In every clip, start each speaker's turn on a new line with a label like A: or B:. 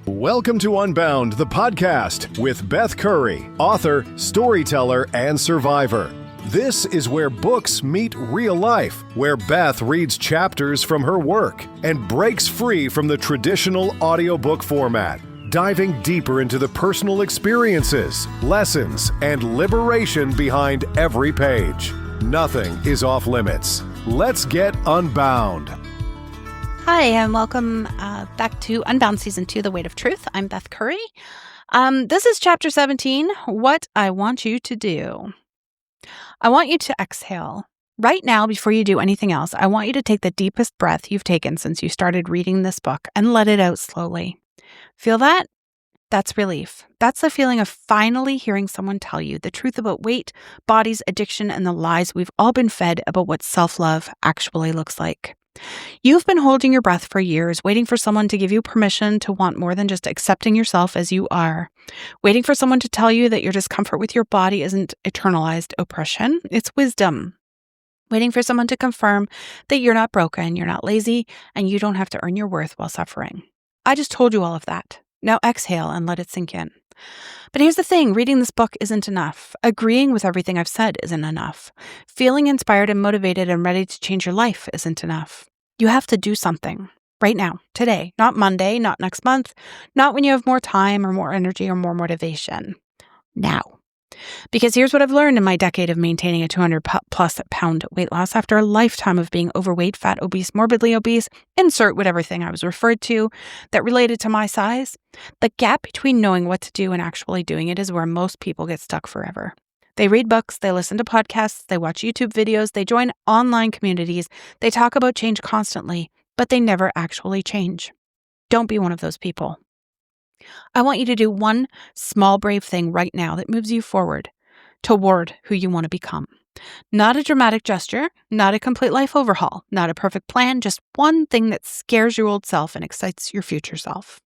A: Welcome to Unbound, the podcast with Beth Curry, author, storyteller, and survivor. This is where books meet real life, where Beth reads chapters from her work and breaks free from the traditional audiobook format, diving deeper into the personal experiences, lessons, and liberation behind every page. Nothing is off limits. Let's get unbound.
B: Hi, and welcome back to Unbound Season 2, The Weight of Truth. I'm Beth Curry. This is Chapter 17, What I Want You to Do. I want you to exhale. Right now, before you do anything else, I want you to take the deepest breath you've taken since you started reading this book and let it out slowly. Feel that? That's relief. That's the feeling of finally hearing someone tell you the truth about weight, bodies, addiction, and the lies we've all been fed about what self-love actually looks like. You've been holding your breath for years, waiting for someone to give you permission to want more than just accepting yourself as you are. Waiting for someone to tell you that your discomfort with your body isn't eternalized oppression, it's wisdom. Waiting for someone to confirm that you're not broken, you're not lazy, and you don't have to earn your worth while suffering. I just told you all of that. Now exhale and let it sink in. But here's the thing, reading this book isn't enough. Agreeing with everything I've said isn't enough. Feeling inspired and motivated and ready to change your life isn't enough. You have to do something right now, today, not Monday, not next month, not when you have more time or more energy or more motivation. Now. Because here's what I've learned in my decade of maintaining a 200-plus pound weight loss after a lifetime of being overweight, fat, obese, morbidly obese, insert whatever thing I was referred to that related to my size. The gap between knowing what to do and actually doing it is where most people get stuck forever. They read books, they listen to podcasts, they watch YouTube videos, they join online communities, they talk about change constantly, but they never actually change. Don't be one of those people. I want you to do one small, brave thing right now that moves you forward toward who you want to become. Not a dramatic gesture, not a complete life overhaul, not a perfect plan, just one thing that scares your old self and excites your future self.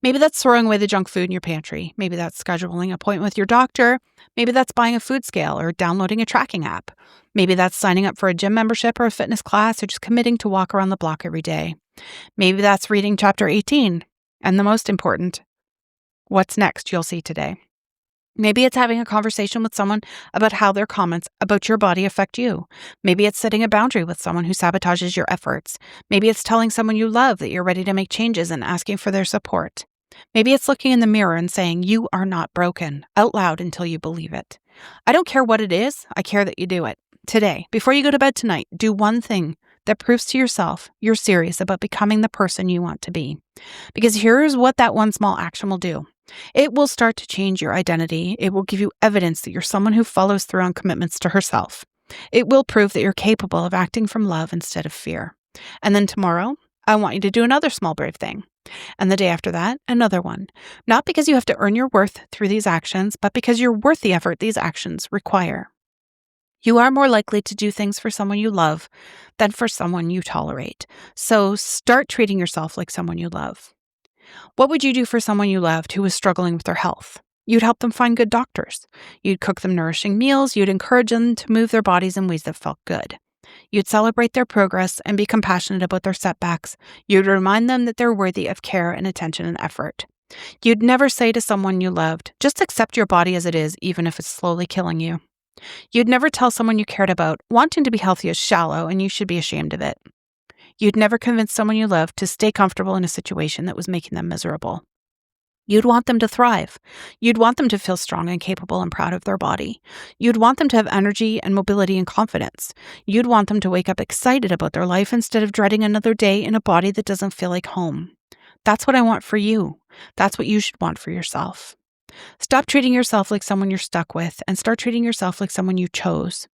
B: Maybe that's throwing away the junk food in your pantry. Maybe that's scheduling an appointment with your doctor. Maybe that's buying a food scale or downloading a tracking app. Maybe that's signing up for a gym membership or a fitness class or just committing to walk around the block every day. Maybe that's reading Chapter 18. And the most important, what's next you'll see today. Maybe it's having a conversation with someone about how their comments about your body affect you. Maybe it's setting a boundary with someone who sabotages your efforts. Maybe it's telling someone you love that you're ready to make changes and asking for their support. Maybe it's looking in the mirror and saying, "You are not broken," out loud until you believe it. I don't care what it is. I care that you do it. Today, before you go to bed tonight, do one thing that proves to yourself you're serious about becoming the person you want to be. Because here's what that one small action will do. It will start to change your identity. It will give you evidence that you're someone who follows through on commitments to herself. It will prove that you're capable of acting from love instead of fear. And then tomorrow, I want you to do another small brave thing. And the day after that, another one. Not because you have to earn your worth through these actions, but because you're worth the effort these actions require. You are more likely to do things for someone you love than for someone you tolerate. So start treating yourself like someone you love. What would you do for someone you loved who was struggling with their health? You'd help them find good doctors. You'd cook them nourishing meals. You'd encourage them to move their bodies in ways that felt good. You'd celebrate their progress and be compassionate about their setbacks. You'd remind them that they're worthy of care and attention and effort. You'd never say to someone you loved, "Just accept your body as it is, even if it's slowly killing you." You'd never tell someone you cared about, "Wanting to be healthy is shallow and you should be ashamed of it." You'd never convince someone you loved to stay comfortable in a situation that was making them miserable. You'd want them to thrive. You'd want them to feel strong and capable and proud of their body. You'd want them to have energy and mobility and confidence. You'd want them to wake up excited about their life instead of dreading another day in a body that doesn't feel like home. That's what I want for you. That's what you should want for yourself. Stop treating yourself like someone you're stuck with and start treating yourself like someone you chose.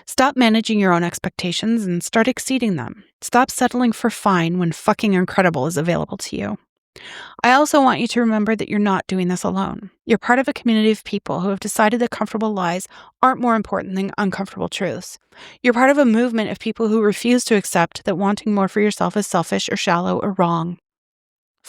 B: Stop managing your own expectations and start exceeding them. Stop settling for fine when fucking incredible is available to you. I also want you to remember that you're not doing this alone. You're part of a community of people who have decided that comfortable lies aren't more important than uncomfortable truths. You're part of a movement of people who refuse to accept that wanting more for yourself is selfish or shallow or wrong.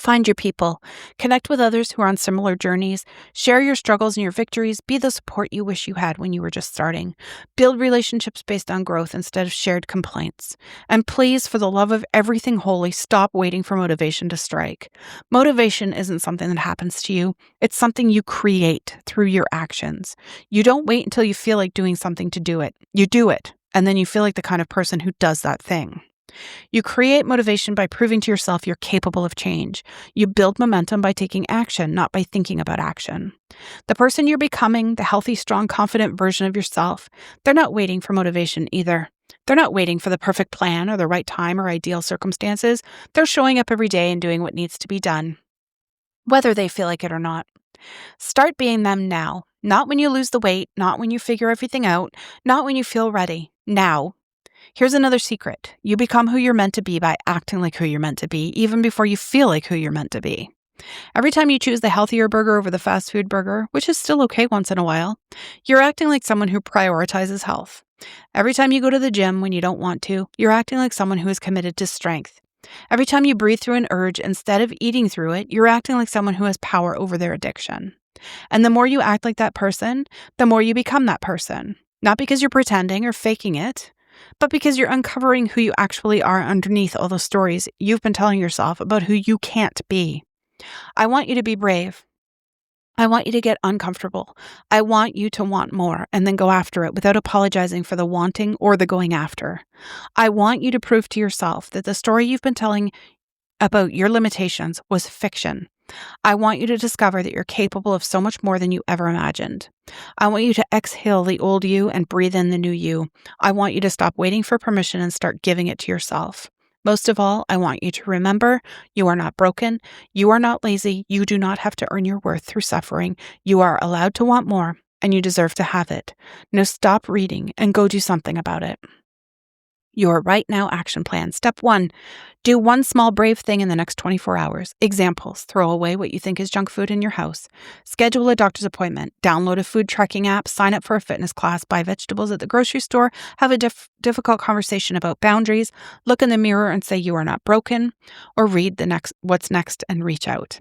B: Find your people. Connect with others who are on similar journeys. Share your struggles and your victories. Be the support you wish you had when you were just starting. Build relationships based on growth instead of shared complaints. And please, for the love of everything holy, stop waiting for motivation to strike. Motivation isn't something that happens to you. It's something you create through your actions. You don't wait until you feel like doing something to do it. You do it, and then you feel like the kind of person who does that thing. You create motivation by proving to yourself you're capable of change. You build momentum by taking action, not by thinking about action. The person you're becoming, the healthy, strong, confident version of yourself, they're not waiting for motivation either. They're not waiting for the perfect plan or the right time or ideal circumstances. They're showing up every day and doing what needs to be done, whether they feel like it or not. Start being them now, not when you lose the weight, not when you figure everything out, not when you feel ready. Now. Here's another secret. You become who you're meant to be by acting like who you're meant to be, even before you feel like who you're meant to be. Every time you choose the healthier burger over the fast food burger, which is still okay once in a while, you're acting like someone who prioritizes health. Every time you go to the gym when you don't want to, you're acting like someone who is committed to strength. Every time you breathe through an urge instead of eating through it, you're acting like someone who has power over their addiction. And the more you act like that person, the more you become that person. Not because you're pretending or faking it, but because you're uncovering who you actually are underneath all those stories you've been telling yourself about who you can't be. I want you to be brave. I want you to get uncomfortable. I want you to want more and then go after it without apologizing for the wanting or the going after. I want you to prove to yourself that the story you've been telling about your limitations was fiction. I want you to discover that you're capable of so much more than you ever imagined. I want you to exhale the old you and breathe in the new you. I want you to stop waiting for permission and start giving it to yourself. Most of all, I want you to remember you are not broken. You are not lazy. You do not have to earn your worth through suffering. You are allowed to want more, and you deserve to have it. Now stop reading and go do something about it. Your right now action plan. Step 1, do one small brave thing in the next 24 hours. Examples: throw away what you think is junk food in your house. Schedule a doctor's appointment. Download a food tracking app. Sign up for a fitness class. Buy vegetables at the grocery store. Have a difficult conversation about boundaries. Look in the mirror and say you are not broken. Or read what's next and reach out.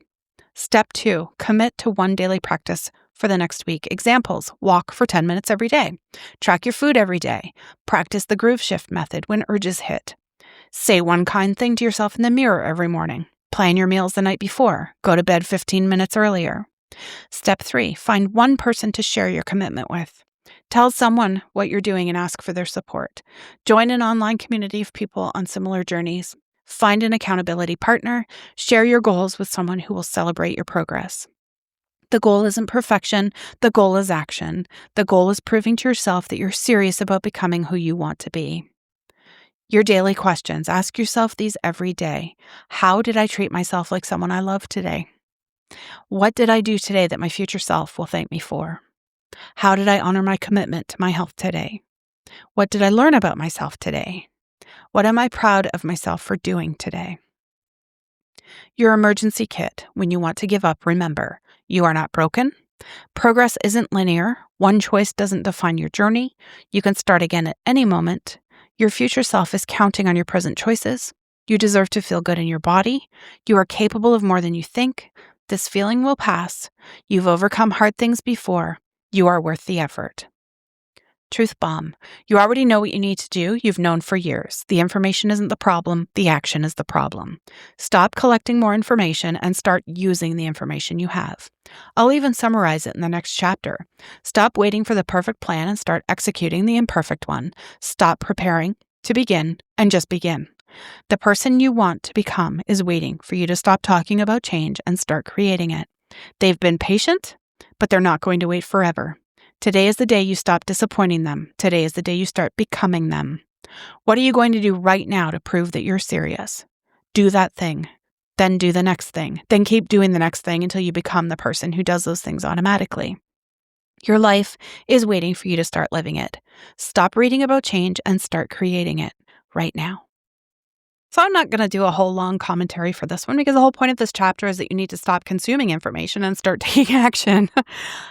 B: Step 2, commit to one daily practice for the next week. Examples: walk for 10 minutes every day. Track your food every day. Practice the groove shift method when urges hit. Say one kind thing to yourself in the mirror every morning. Plan your meals the night before. Go to bed 15 minutes earlier. Step 3, find one person to share your commitment with. Tell someone what you're doing and ask for their support. Join an online community of people on similar journeys. Find an accountability partner. Share your goals with someone who will celebrate your progress. The goal isn't perfection. The goal is action. The goal is proving to yourself that you're serious about becoming who you want to be. Your daily questions. Ask yourself these every day. How did I treat myself like someone I love today? What did I do today that my future self will thank me for? How did I honor my commitment to my health today? What did I learn about myself today? What am I proud of myself for doing today? Your emergency kit. When you want to give up, remember, you are not broken. Progress isn't linear. One choice doesn't define your journey. You can start again at any moment. Your future self is counting on your present choices. You deserve to feel good in your body. You are capable of more than you think. This feeling will pass. You've overcome hard things before. You are worth the effort. Truth bomb. You already know what you need to do. You've known for years. The information isn't the problem. The action is the problem. Stop collecting more information and start using the information you have. I'll even summarize it in the next chapter. Stop waiting for the perfect plan and start executing the imperfect one. Stop preparing to begin and just begin. The person you want to become is waiting for you to stop talking about change and start creating it. They've been patient, but they're not going to wait forever. Today is the day you stop disappointing them. Today is the day you start becoming them. What are you going to do right now to prove that you're serious? Do that thing. Then do the next thing. Then keep doing the next thing until you become the person who does those things automatically. Your life is waiting for you to start living it. Stop reading about change and start creating it right now. So I'm not going to do a whole long commentary for this one because the whole point of this chapter is that you need to stop consuming information and start taking action.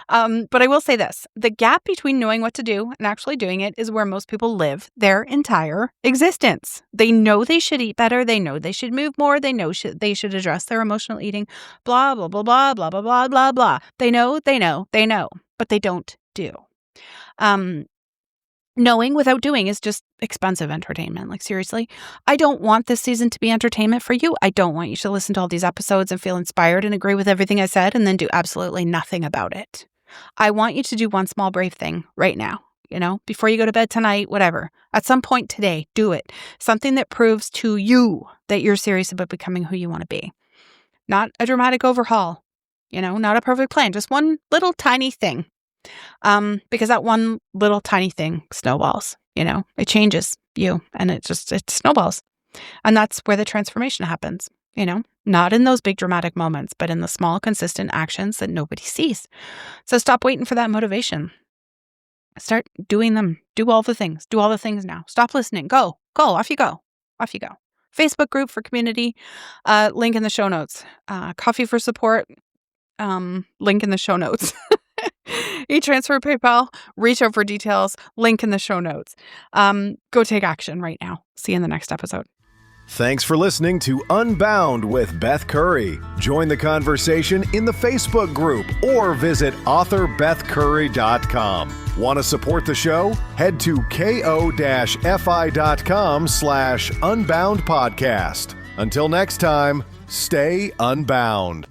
B: But I will say this. The gap between knowing what to do and actually doing it is where most people live their entire existence. They know they should eat better. They know they should move more. They know they should address their emotional eating, blah, blah, blah, blah, blah, blah, blah, blah, blah. They know, but they don't do. Knowing without doing is just expensive entertainment. Like, seriously, I don't want this season to be entertainment for you. I don't want you to listen to all these episodes and feel inspired and agree with everything I said and then do absolutely nothing about it. I want you to do one small brave thing right now, before you go to bed tonight, whatever. At some point today, do it. Something that proves to you that you're serious about becoming who you want to be. Not a dramatic overhaul, not a perfect plan, just one little tiny thing. Because that one little tiny thing snowballs, it changes you and it snowballs. And that's where the transformation happens, not in those big dramatic moments, but in the small, consistent actions that nobody sees. So stop waiting for that motivation. Start doing them. Do all the things now. Stop listening. Go, off you go. Facebook group for community, link in the show notes. Coffee for support, link in the show notes. E-transfer, PayPal, reach out for details, link in the show notes. Go take action right now. See you in the next episode.
A: Thanks for listening to Unbound with Beth Curry. Join the conversation in the Facebook group or visit authorbethcurry.com. Want to support the show? Head to ko-fi.com/unbound podcast. Until next time, stay unbound.